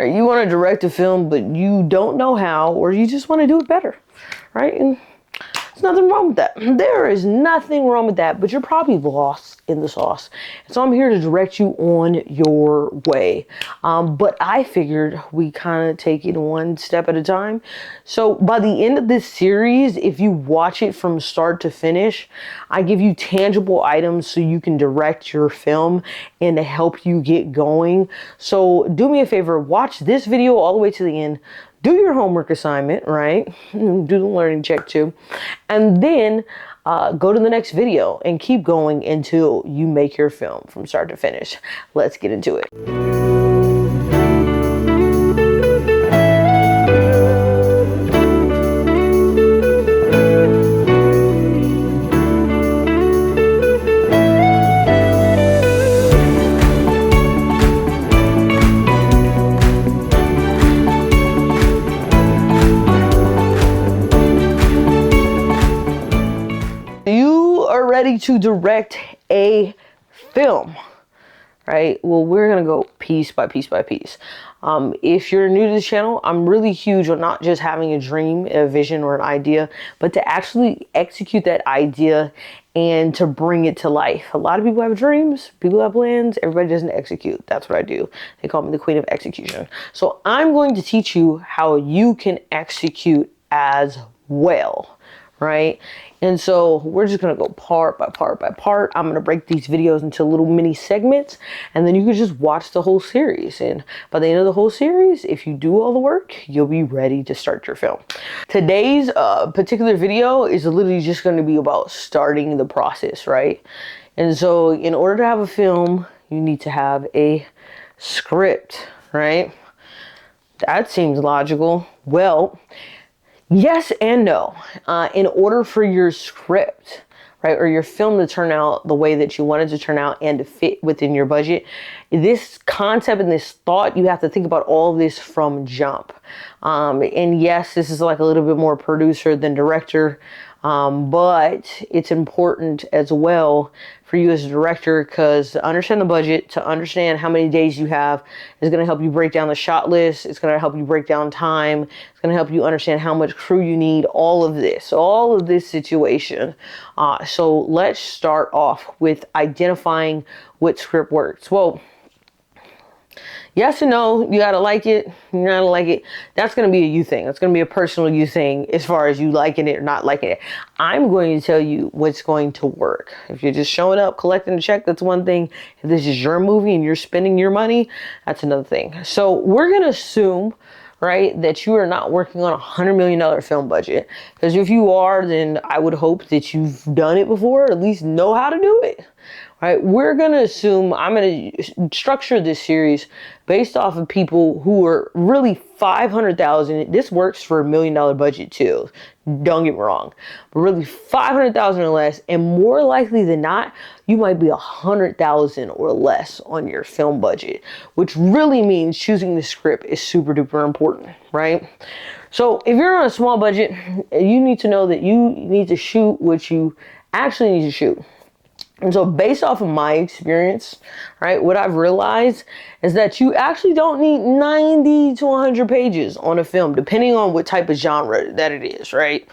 right? You want to direct a film, but you don't know how, or you just want to do it better, right? And there's nothing wrong with that. There is nothing wrong with that, but you're probably lost in the sauce. And so I'm here to direct you on your way. But I figured we kind of take it one step at a time. So by the end of this series, if you watch it from start to finish, I give you tangible items so you can direct your film and to help you get going. So do me a favor, watch this video all the way to the end. Do your homework assignment, right? Do the learning check too. And then go to the next video and keep going until you make your film from start to finish. Let's get into it. Ready to direct a film, right? Well, we're gonna go piece by piece by piece. If you're new to the channel, I'm really huge on not just having a dream, a vision, or an idea, but to actually execute that idea and to bring it to life. A lot of people have dreams, people have plans, everybody doesn't execute. That's what I do. They call me the queen of execution. So I'm going to teach you how you can execute as well, right? And so we're just gonna go part by part by part. I'm gonna break these videos into little mini segments, and then you can just watch the whole series. And by the end of the whole series, if you do all the work, you'll be ready to start your film. Today's particular video is literally just gonna be about starting the process, right? And so in order to have a film, you need to have a script, right? That seems logical. Well, yes and no. In order for your script, right, or your film to turn out the way that you want it to turn out and to fit within your budget, this concept and this thought, you have to think about all this from jump. And yes, this is like a little bit more producer than director, but it's important as well for you as a director, because to understand the budget, to understand how many days you have, is going to help you break down the shot list. It's going to help you break down time. It's going to help you understand how much crew you need, all of this situation. So let's start off with identifying what script works. Well, yes and no, you gotta like it, you gotta like it. That's gonna be a you thing. That's gonna be a personal you thing as far as you liking it or not liking it. I'm going to tell you what's going to work. If you're just showing up, collecting a check, that's one thing. If this is your movie and you're spending your money, that's another thing. So we're gonna assume, right, that you are not working on $100 million film budget. Because if you are, then I would hope that you've done it before, or at least know how to do it. Right, we're going to assume, I'm going to structure this series based off of people who are really 500,000. This works for $1 million budget too. Don't get me wrong, but really 500,000 or less, and more likely than not, you might be 100,000 or less on your film budget, which really means choosing the script is super duper important, right? So if you're on a small budget, you need to know that you need to shoot what you actually need to shoot. And so based off of my experience, right, what I've realized is that you actually don't need 90 to 100 pages on a film, depending on what type of genre that it is, right?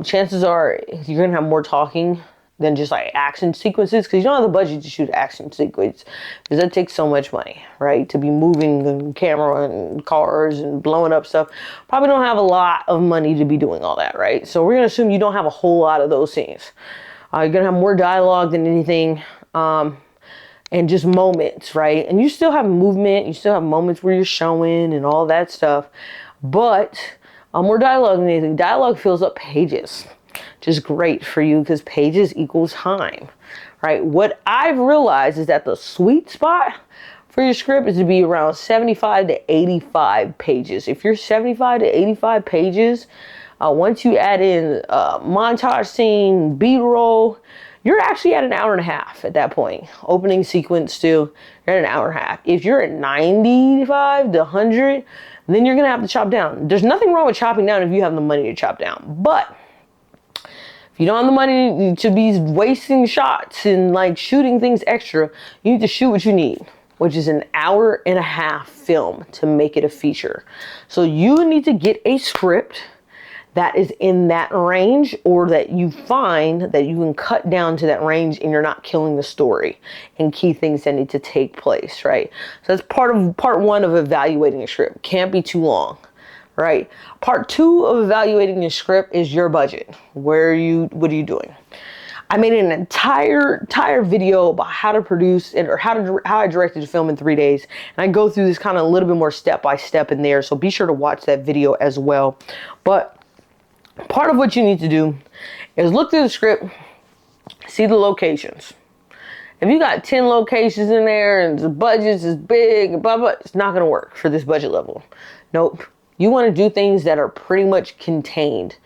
Chances are you're going to have more talking than just like action sequences, because you don't have the budget to shoot action sequence, because that takes so much money, right? To be moving the camera and cars and blowing up stuff. Probably don't have a lot of money to be doing all that, right? So we're going to assume you don't have a whole lot of those scenes. You're going to have more dialogue than anything, and just moments, right? And you still have movement. You still have moments where you're showing and all that stuff. But more dialogue than anything. Dialogue fills up pages. Just great for you, because pages equals time, right? What I've realized is that the sweet spot for your script is to be around 75 to 85 pages. If you're 75 to 85 pages, once you add in montage scene, B-roll, you're actually at an hour and a half at that point. Opening sequence too, you're at an hour and a half. If you're at 95 to 100, then you're gonna have to chop down. There's nothing wrong with chopping down if you have the money to chop down. But if you don't have the money to be wasting shots and like shooting things extra, you need to shoot what you need. which is an 1.5-hour film to make it a feature. So you need to get a script that is in that range, or that you find that you can cut down to that range and you're not killing the story and key things that need to take place, right? So that's part one of evaluating a script. Can't be too long, right? Part two of evaluating your script is your budget. What are you doing? I made an entire video about how to produce it, or how I directed a film in 3 days. And I go through this kind of a little bit more step by step in there. So be sure to watch that video as well. But part of what you need to do is look through the script, see the locations. If you got 10 locations in there and the budget is big, blah, blah, it's not going to work for this budget level. Nope. You want to do things that are pretty much contained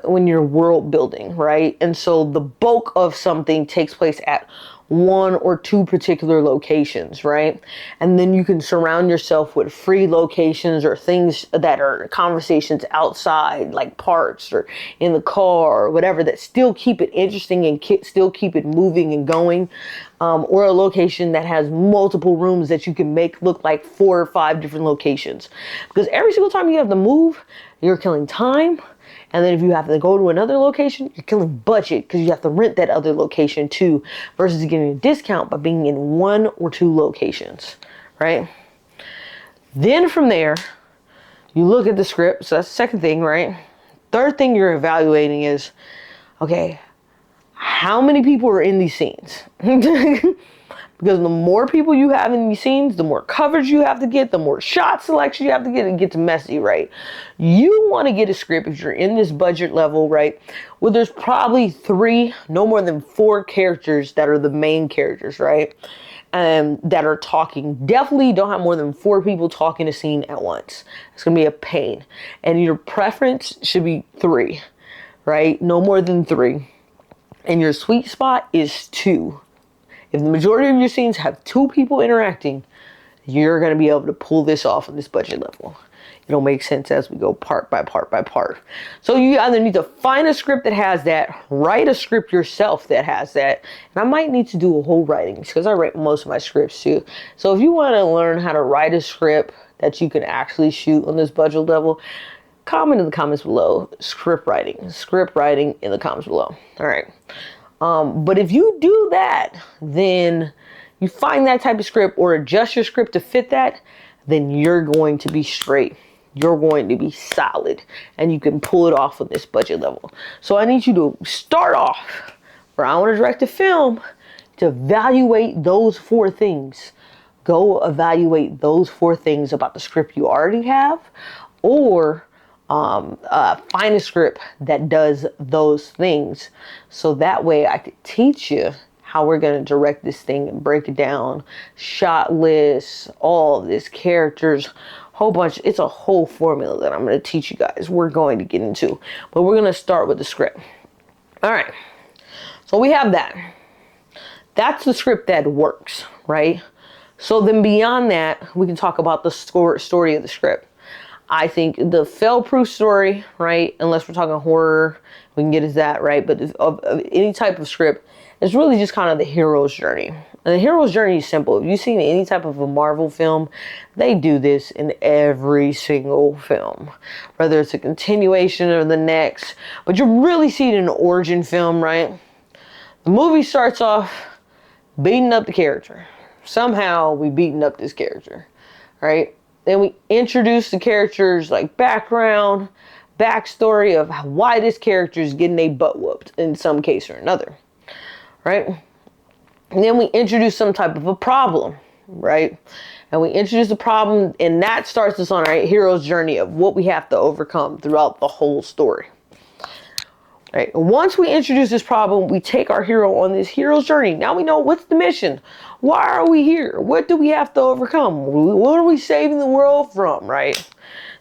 when you're world building, right? And so the bulk of something takes place at 1 or 2 particular locations, right? And then you can surround yourself with free locations or things that are conversations outside, like parks or in the car or whatever, that still keep it interesting and still keep it moving and going. Or a location that has multiple rooms that you can make look like 4 or 5 different locations. Because every single time you have to move, you're killing time. And then if you have to go to another location, you're killing budget because you have to rent that other location too, versus getting a discount by being in 1 or 2 locations, right? Then from there, you look at the script. So that's the second thing, right? Third thing you're evaluating is, okay, how many people are in these scenes? Because the more people you have in these scenes, the more coverage you have to get, the more shot selection you have to get. It gets messy, right? You want to get a script, if you're in this budget level, right, where there's probably 3, no more than 4 characters that are the main characters, right? That are talking. Definitely don't have more than 4 people talking a scene at once. It's going to be a pain. And your preference should be 3, right? No more than 3. And your sweet spot is 2. If the majority of your scenes have 2 people interacting, you're going to be able to pull this off on this budget level. It'll make sense as we go part by part by part. So you either need to find a script that has that, write a script yourself that has that. And I might need to do a whole writing because I write most of my scripts too. So if you want to learn how to write a script that you can actually shoot on this budget level, comment in the comments below. Script writing in the comments below. All right. But if you do that, then you find that type of script or adjust your script to fit that, then you're going to be straight. You're going to be solid and you can pull it off on this budget level. So I need you to start off, where I want to direct a film, to evaluate those 4 things. Go evaluate those 4 things about the script you already have, or find a script that does those things, so that way I could teach you how we're going to direct this thing and break it down, shot lists, all of this, characters, whole bunch. It's a whole formula that I'm going to teach you guys. We're going to get into, but we're going to start with the script. All right, so we have that. That's the script that works, right? So then beyond that, we can talk about the story of the script. I think the fail-proof story, right, unless we're talking horror, we can get into that, right? But of any type of script, it's really just kind of the hero's journey. And the hero's journey is simple. If you've seen any type of a Marvel film, they do this in every single film. Whether it's a continuation or the next. But you really see it in an origin film, right? The movie starts off beating up the character. Somehow we beating up this character, right? Then we introduce the character's like background, backstory of why this character is getting a butt whooped in some case or another, right? And then we introduce some type of a problem, right? And we introduce the problem, and that starts us on our hero's journey of what we have to overcome throughout the whole story. Right. Once we introduce this problem, we take our hero on this hero's journey. Now we know what's the mission. Why are we here? What do we have to overcome? What are we saving the world from, right?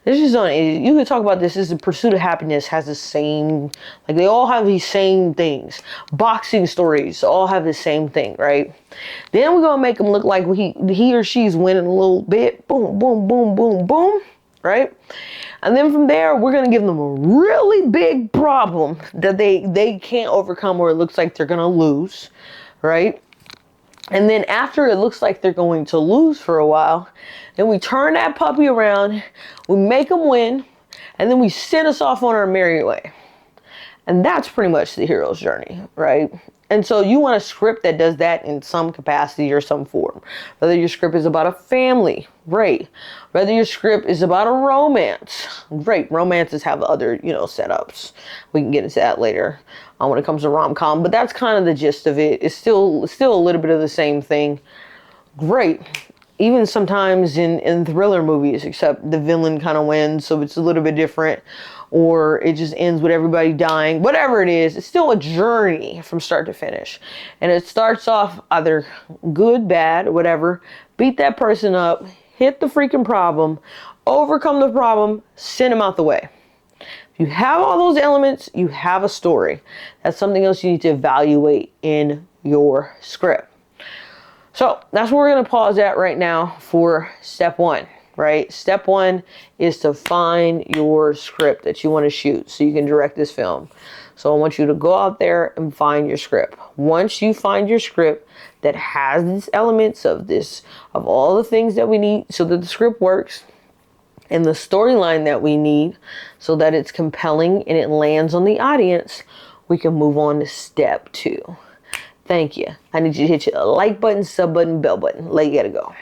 This is on, you can talk about this as the pursuit of happiness has the same, like they all have these same things. Boxing stories all have the same thing, right? Then we're going to make them look like he or she's winning a little bit. Boom, boom, boom, boom, boom, right? And then from there, we're going to give them a really big problem that they can't overcome, or it looks like they're going to lose, right? And then after it looks like they're going to lose for a while, then we turn that puppy around, we make them win, and then we send us off on our merry way. And that's pretty much the hero's journey, right? And so you want a script that does that in some capacity or some form. Whether your script is about a family, great. Whether your script is about a romance, great. Romances have other, setups. We can get into that later when it comes to rom-com. But that's kind of the gist of it. It's still a little bit of the same thing. Great. Even sometimes in thriller movies, except the villain kind of wins, so it's a little bit different. Or it just ends with everybody dying. Whatever it is, it's still a journey from start to finish. And it starts off either good, bad, whatever. Beat that person up, hit the freaking problem, overcome the problem, send them out the way. If you have all those elements, you have a story. That's something else you need to evaluate in your script. So that's where we're going to pause at right now for step one. Right? Step one is to find your script that you want to shoot so you can direct this film. So I want you to go out there and find your script. Once you find your script that has these elements of all the things that we need so that the script works, and the storyline that we need so that it's compelling and it lands on the audience, we can move on to step two. Thank you. I need you to hit your like button, sub button, bell button. Let you gotta go.